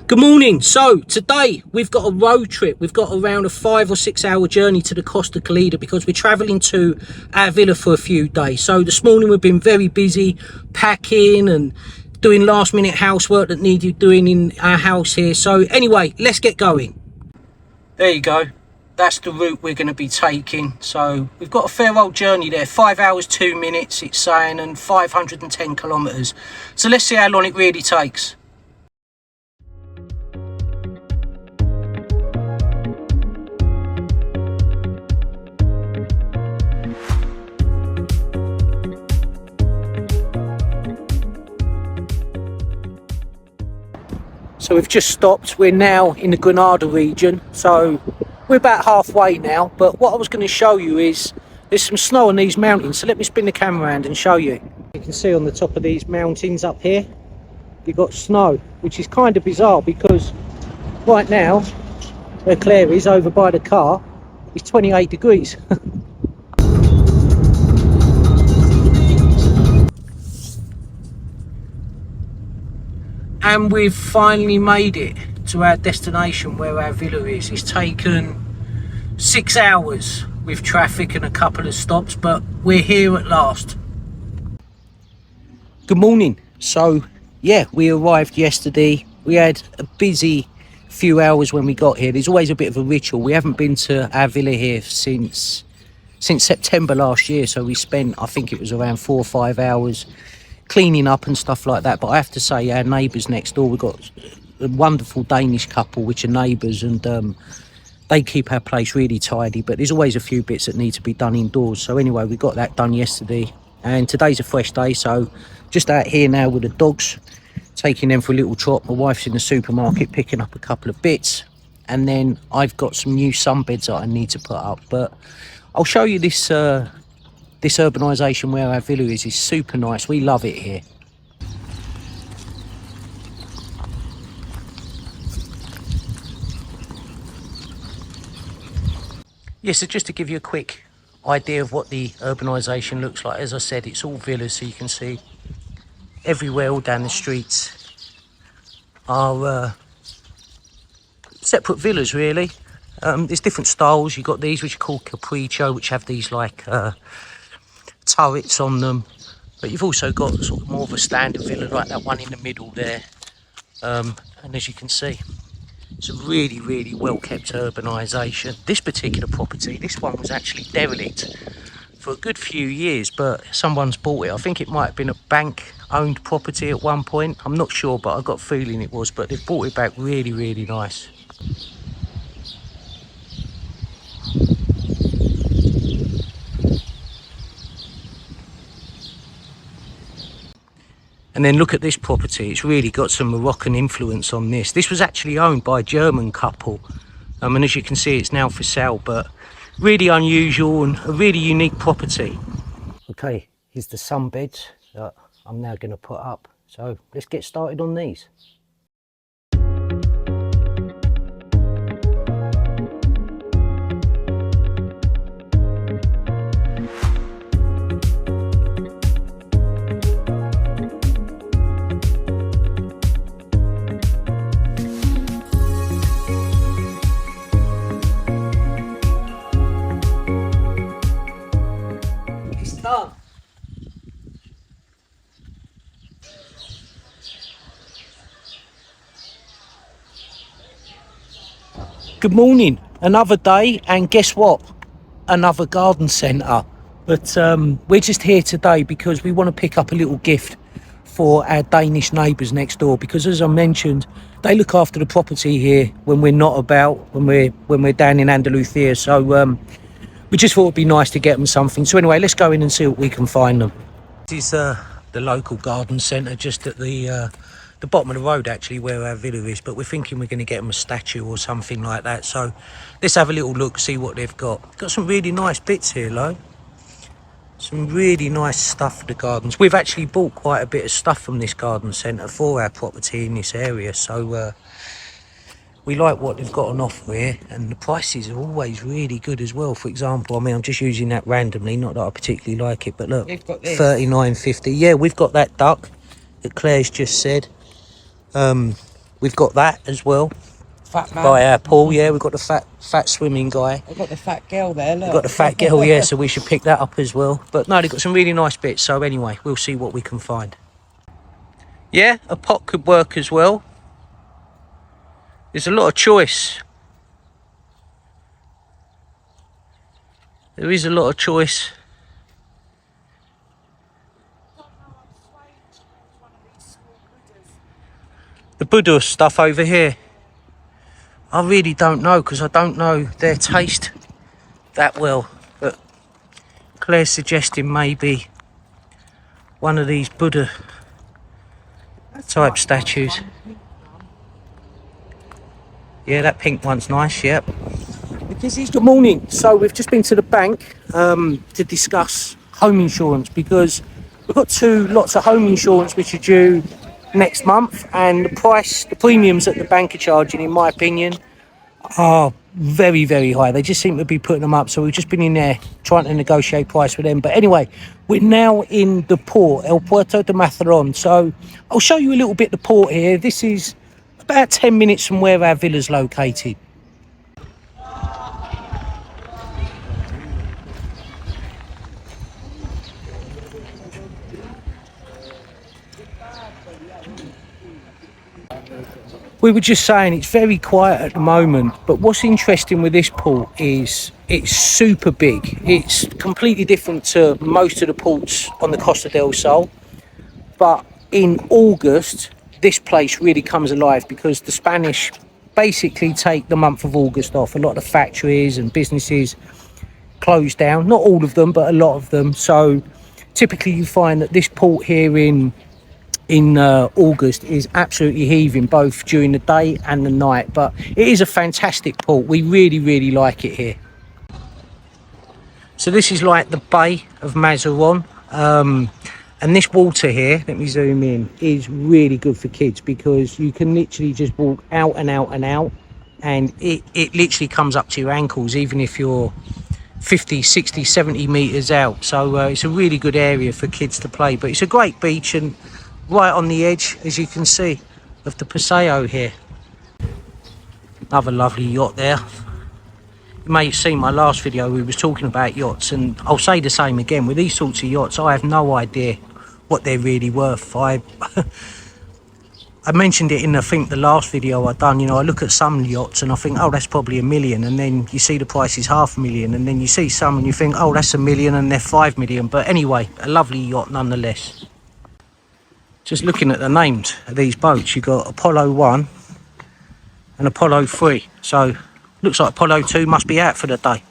Good morning. So today we've got a road trip. We've got around a 5 or 6 hour journey to the Costa Calida because we're travelling to our villa for a few days. So this morning we've been very busy packing and doing last minute housework that needed doing in our house here. So anyway, let's get going. There you go. That's the route we're going to be taking. So we've got a fair old journey there. 5 hours 2 minutes it's saying, and 510 kilometres. So let's see how long it really takes. So we've just stopped. We're now in the Granada region, so we're about halfway now. But what I was going to show you is there's some snow on these mountains, so let me spin the camera around and show you. You can see on the top of these mountains up here you've got snow, which is kind of bizarre because right now where Claire is over by the car, it's 28 degrees. And we've finally made it to our destination where our villa is. It's taken 6 hours with traffic and a couple of stops, but we're here at last. Good morning. So yeah, we arrived yesterday. We had a busy few hours when we got here. There's always a bit of a ritual. We haven't been to our villa here since September last year, so we spent, I think it was around 4 or 5 hours cleaning up and stuff like that. But I have to say, our neighbours next door, we've got a wonderful Danish couple which are neighbours, and they keep our place really tidy, but there's always a few bits that need to be done indoors. So anyway, we got that done yesterday, and today's a fresh day, so just out here now with the dogs, taking them for a little trot. My wife's in the supermarket picking up a couple of bits, and then I've got some new sunbeds that I need to put up. But I'll show you this this urbanisation where our villa is super nice. We love it here. Yeah, so just to give you a quick idea of what the urbanisation looks like, as I said, it's all villas, so you can see everywhere, all down the streets are separate villas really. There's different styles. You've got these which are called capriccio, which have these like turrets on them, but you've also got sort of more of a standard villa like that one in the middle there, and as you can see, it's a really well kept urbanisation. This particular property, this one was actually derelict for a good few years, but someone's bought it. I think it might have been a bank owned property at one point, I'm not sure, but I've got a feeling it was. But they've bought it back really nice. And then look at this property. It's really got some Moroccan influence on this. This was actually owned by a German couple, and as you can see, it's now for sale. But really unusual and a really unique property. Okay, here's the sunbeds that I'm now going to put up. So let's get started on these. Good morning, another day, and guess what? Another garden centre. But we're just here today because we want to pick up a little gift for our Danish neighbours next door, because as I mentioned, they look after the property here when we're not about, when we're down in Andalucía. So we just thought it'd be nice to get them something. So anyway, let's go in and see what we can find them. This is the local garden centre just at the bottom of the road actually, where our villa is, but we're thinking we're going to get them a statue or something like that. So let's have a little look, see what they've got. Got some really nice bits here, though. Some really nice stuff for the gardens. We've actually bought quite a bit of stuff from this garden centre for our property in this area, so we like what they've got on offer here, and the prices are always really good as well. For example, I mean, I'm just using that randomly, not that I particularly like it, but look, $39.50. Yeah, we've got that duck that Claire's just said. we've got that as well. Fat man. By our pool, yeah, we've got the fat swimming guy. I've got the fat girl there, look. We've got the fat girl, yeah, so we should pick that up as well. But no, they've got some really nice bits, so anyway, we'll see what we can find. Yeah, a pot could work as well. There's a lot of choice. There is a lot of choice. The Buddha stuff over here, I really don't know, because I don't know their taste that well. But Claire's suggesting maybe one of these Buddha type statues. Yeah, that pink one's nice, yep. Good morning. So we've just been to the bank to discuss home insurance, because we've got 2 lots of home insurance which are due next month, and the premiums that the bank are charging, in my opinion, are very, very high. They just seem to be putting them up, so we've just been in there trying to negotiate price with them. But anyway, we're now in the port, El Puerto de Mazarron. So I'll show you a little bit of the port here. This is about 10 minutes from where our villa's located. We were just saying it's very quiet at the moment, but what's interesting with this port is it's super big. It's completely different to most of the ports on the Costa del Sol. But in August, this place really comes alive, because the Spanish basically take the month of August off. A lot of the factories and businesses close down. Not all of them, but a lot of them. So typically you find that this port here in August is absolutely heaving, both during the day and the night. But it is a fantastic port. We really, really like it here. So this is like the Bay of Mazarron, and this water here, let me zoom in, is really good for kids, because you can literally just walk out and out and out, and it literally comes up to your ankles, even if you're 50, 60, 70 meters out. So it's a really good area for kids to play. But it's a great beach, and right on the edge, as you can see, of the Paseo here. Another lovely yacht there. You may have seen my last video, we was talking about yachts, and I'll say the same again. With these sorts of yachts, I have no idea what they're really worth. I mentioned it in, I think, the last video I done. You know, I look at some yachts and I think, oh, that's probably $1 million, and then you see the price is $500,000, and then you see some and you think, oh, that's $1 million, and they're $5 million. But anyway, a lovely yacht nonetheless. Just looking at the names of these boats, you've got Apollo 1 and Apollo 3. So looks like Apollo 2 must be out for the day.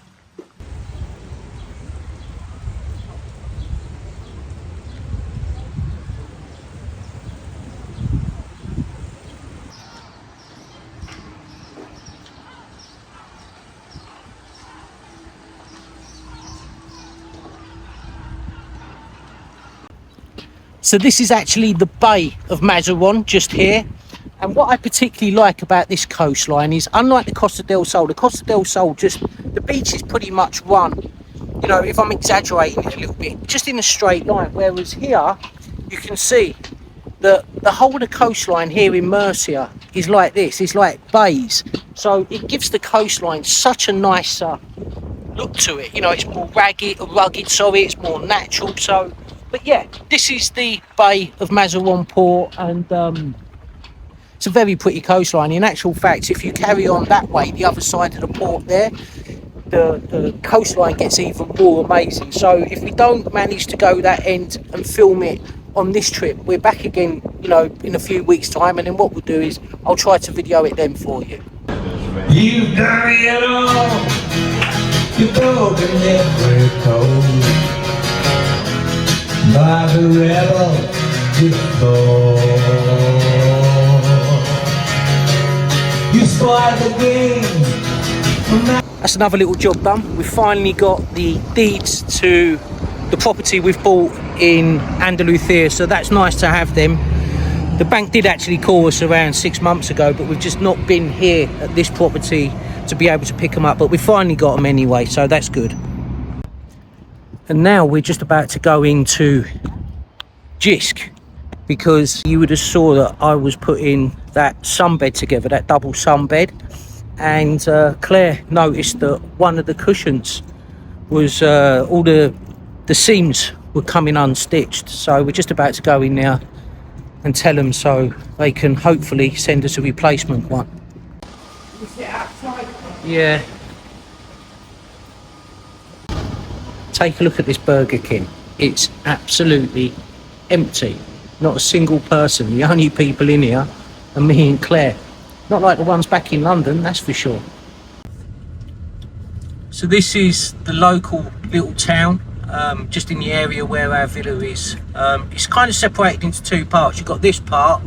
So this is actually the Bay of Mazarron, just here. And what I particularly like about this coastline is, unlike the Costa del Sol, the beach is pretty much run, you know, if I'm exaggerating it a little bit, just in a straight line. Whereas here, you can see that the whole of the coastline here in Murcia is like this. It's like bays. So it gives the coastline such a nicer look to it. You know, it's more rugged, sorry, it's more natural. So, but yeah, this is the Bay of Mazarron port, and it's a very pretty coastline. In actual fact, if you carry on that way, the other side of the port there, the coastline gets even more amazing. So if we don't manage to go that end and film it on this trip, we're back again, you know, in a few weeks' time, and then what we'll do is I'll try to video it then for you. You've done it all. You've broken every code. By the rebel before. You spoiled the game. That's another little job done. We've finally got the deeds to the property we've bought in Andalucía, so that's nice to have them. The bank did actually call us around 6 months ago, but we've just not been here at this property to be able to pick them up, but we finally got them anyway, so that's good. And now we're just about to go into Jisk, because you would have saw that I was putting that sunbed together, that double sunbed, and Claire noticed that one of the cushions was all the seams were coming unstitched. So we're just about to go in now and tell them so they can hopefully send us a replacement one. Yeah. Take a look at this Burger King. It's absolutely empty. Not a single person. The only people in here are me and Claire. Not like the ones back in London, that's for sure. So this is the local little town, just in the area where our villa is. It's kind of separated into two parts. You've got this part,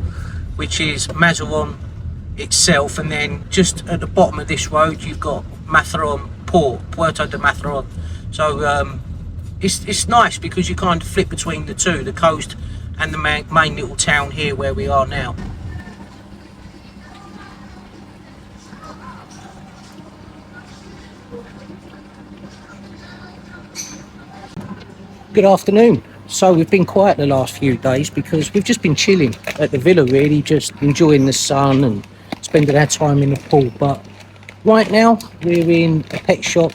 which is Mazarron itself, and then just at the bottom of this road you've got Mazarron Port, Puerto de Mazarron. So it's nice because you kind of flip between the two, the coast and the main little town here where we are now. Good afternoon. So we've been quiet the last few days because we've just been chilling at the villa, really, just enjoying the sun and spending our time in the pool. But right now we're in a pet shop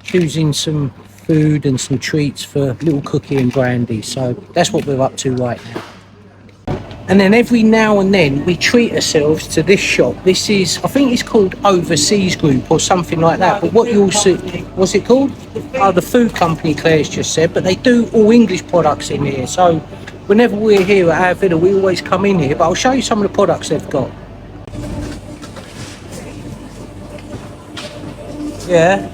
choosing some food and some treats for little Cookie and Brandy. So that's what we're up to right now. And then every now and then we treat ourselves to this shop. This is, I think it's called Overseas Group or something like that. But what you'll see, what's it called? Oh, the food company, Claire's just said. But they do all English products in here. So whenever we're here at our villa, we always come in here. But I'll show you some of the products they've got. Yeah.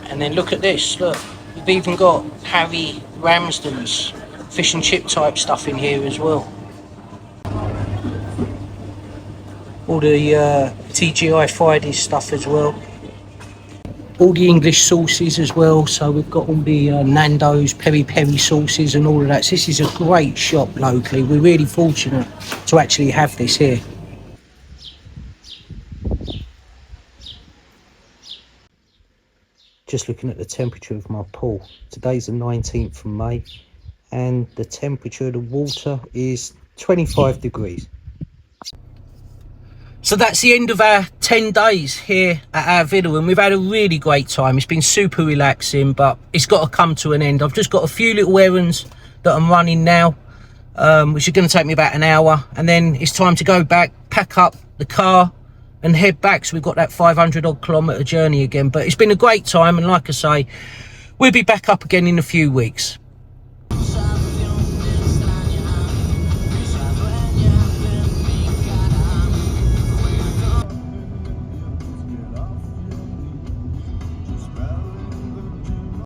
And then look at this, look, we've even got Harry Ramsden's fish and chip type stuff in here as well. All the TGI Fridays stuff as well. All the English sauces as well, so we've got all the Nando's peri peri sauces and all of that. So this is a great shop locally. We're really fortunate to actually have this here. Just looking at the temperature of my pool. Today's the 19th of May and the temperature of the water is 25 degrees. So that's the end of our 10 days here at our villa, and we've had a really great time. It's been super relaxing, but it's got to come to an end. I've just got a few little errands that I'm running now, which are going to take me about an hour, and then it's time to go back, pack up the car and head back. So we've got that 500 odd kilometre journey again, but it's been a great time, and like I say, we'll be back up again in a few weeks.